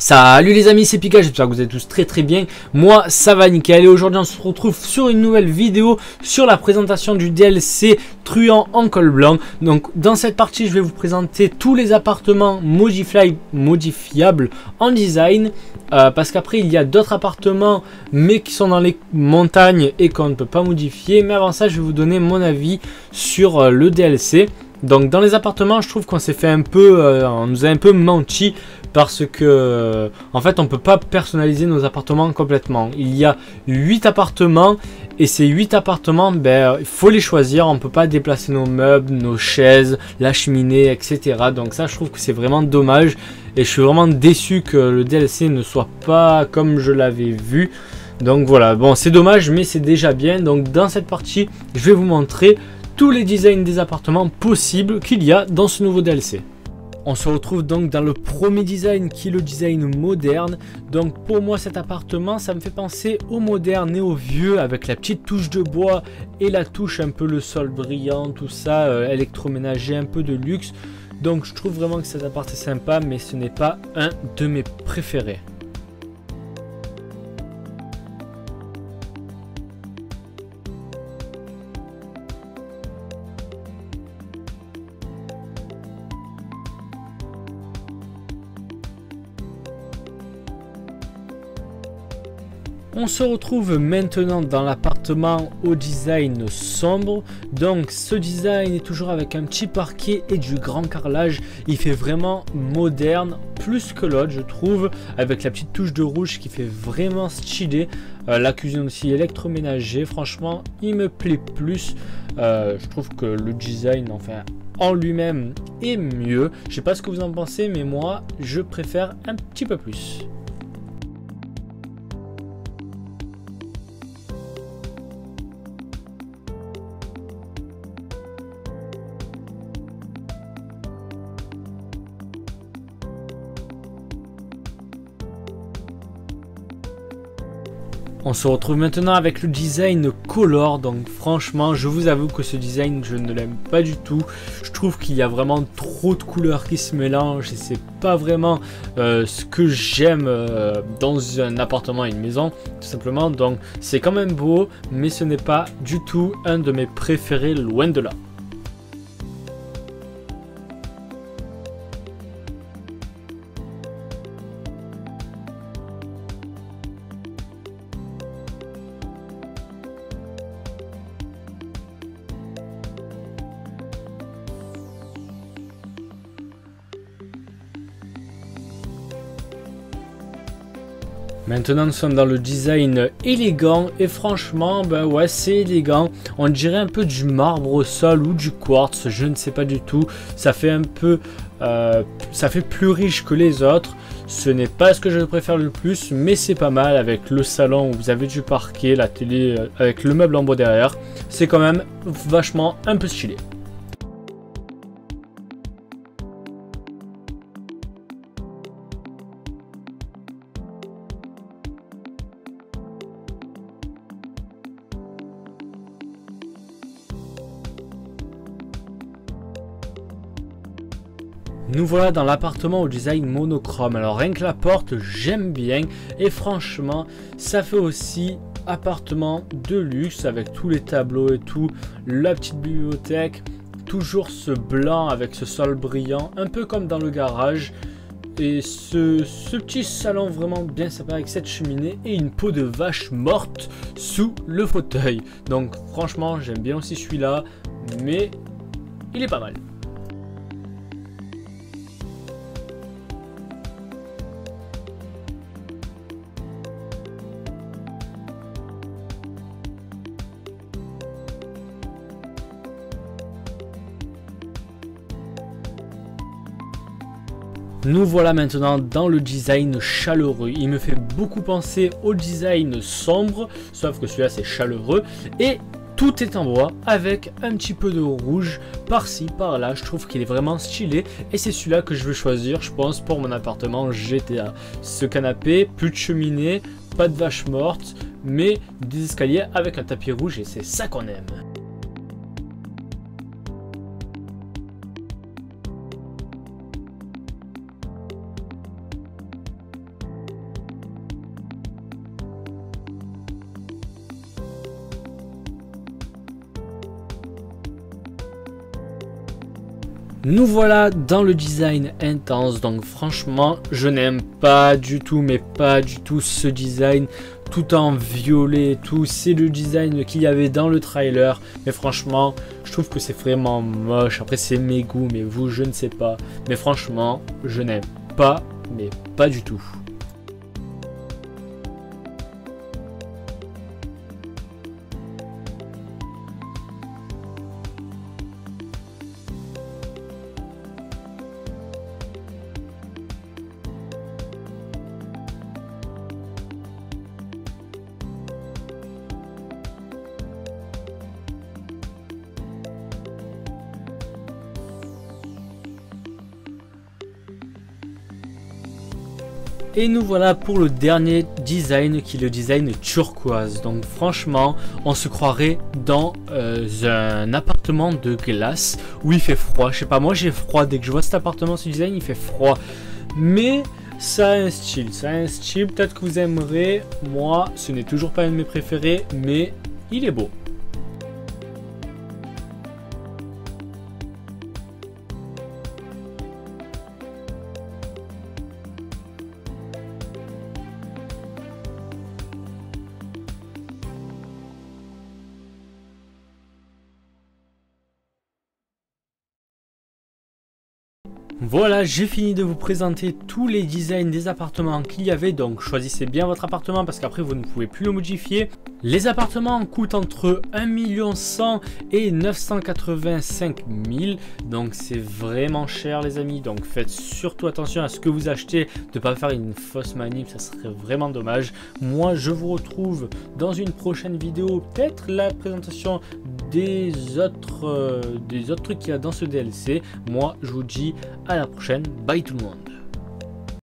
Salut les amis, c'est Pika, j'espère que vous êtes tous très bien. Moi ça va nickel et aujourd'hui on se retrouve sur une nouvelle vidéo sur la présentation du DLC Truand en col blanc. Donc dans cette partie je vais vous présenter tous les appartements modifiables en design, parce qu'après il y a d'autres appartements mais qui sont dans les montagnes et qu'on ne peut pas modifier. Mais avant ça je vais vous donner mon avis sur le DLC. Donc dans les appartements je trouve qu'on s'est fait un peu, on nous a un peu menti. Parce que en fait on peut pas personnaliser nos appartements complètement. Il y a 8 appartements et ces 8 appartements, il faut les choisir. On peut pas déplacer nos meubles, nos chaises, la cheminée, etc. Donc ça je trouve que c'est vraiment dommage. Et je suis vraiment déçu que le DLC ne soit pas comme je l'avais vu. Donc voilà, bon c'est dommage mais c'est déjà bien. Donc dans cette partie je vais vous montrer tous les designs des appartements possibles qu'il y a dans ce nouveau DLC. On se retrouve donc dans le premier design qui est le design moderne. Donc pour moi cet appartement ça me fait penser au moderne et au vieux avec la petite touche de bois et la touche un peu le sol brillant, tout ça, électroménager, un peu de luxe. Donc je trouve vraiment que cet appart est sympa mais ce n'est pas un de mes préférés. On se retrouve maintenant dans l'appartement au design sombre. Donc ce design est toujours avec un petit parquet et du grand carrelage. Il fait vraiment moderne plus que l'autre je trouve. Avec la petite touche de rouge qui fait vraiment stylé. La cuisine aussi électroménager. Franchement il me plaît plus. Je trouve que le design en lui-même est mieux. Je sais pas ce que vous en pensez mais moi je préfère un petit peu plus. On se retrouve maintenant avec le design color. Donc franchement je vous avoue que ce design je ne l'aime pas du tout. Je trouve qu'il y a vraiment trop de couleurs qui se mélangent et c'est pas vraiment ce que j'aime dans un appartement et une maison tout simplement. Donc c'est quand même beau mais ce n'est pas du tout un de mes préférés, loin de là. Maintenant nous sommes dans le design élégant et franchement ouais c'est élégant. On dirait un peu du marbre au sol ou du quartz, je ne sais pas du tout. Ça fait un peu ça fait plus riche que les autres. Ce n'est pas ce que je préfère le plus mais c'est pas mal avec le salon où vous avez du parquet, la télé avec le meuble en bois derrière. C'est quand même vachement un peu stylé. Nous voilà dans l'appartement au design monochrome. Alors rien que la porte j'aime bien et franchement ça fait aussi appartement de luxe avec tous les tableaux et tout, la petite bibliothèque, toujours ce blanc avec ce sol brillant un peu comme dans le garage et ce petit salon vraiment bien sympa avec cette cheminée et une peau de vache morte sous le fauteuil. Donc franchement j'aime bien aussi celui-là mais il est pas mal. Nous voilà maintenant dans le design chaleureux. Il me fait beaucoup penser au design sombre, sauf que celui-là c'est chaleureux. Et tout est en bois avec un petit peu de rouge par-ci, par-là. Je trouve qu'il est vraiment stylé. Et c'est celui-là que je vais choisir, je pense, pour mon appartement GTA. Ce canapé, plus de cheminée, pas de vache morte, mais des escaliers avec un tapis rouge et c'est ça qu'on aime. Nous voilà dans le design intense, donc franchement je n'aime pas du tout, mais pas du tout ce design tout en violet et tout. C'est le design qu'il y avait dans le trailer, mais franchement je trouve que c'est vraiment moche. Après c'est mes goûts, mais vous je ne sais pas, mais franchement je n'aime pas, mais pas du tout. Et nous voilà pour le dernier design qui est le design turquoise. Donc franchement on se croirait dans un appartement de glace où il fait froid. Je sais pas, moi j'ai froid dès que je vois cet appartement, ce design il fait froid. Mais ça a un style, peut-être que vous aimerez. Moi ce n'est toujours pas un de mes préférés, mais il est beau. Voilà, j'ai fini de vous présenter tous les designs des appartements qu'il y avait, donc choisissez bien votre appartement parce qu'après vous ne pouvez plus le modifier. Les appartements coûtent entre 1 100 000 et 985 000, donc c'est vraiment cher les amis, donc faites surtout attention à ce que vous achetez, de ne pas faire une fausse manip, ça serait vraiment dommage. Moi je vous retrouve dans une prochaine vidéo, peut-être la présentation des autres trucs qu'il y a dans ce DLC. Moi je vous dis à la prochaine, bye tout le monde.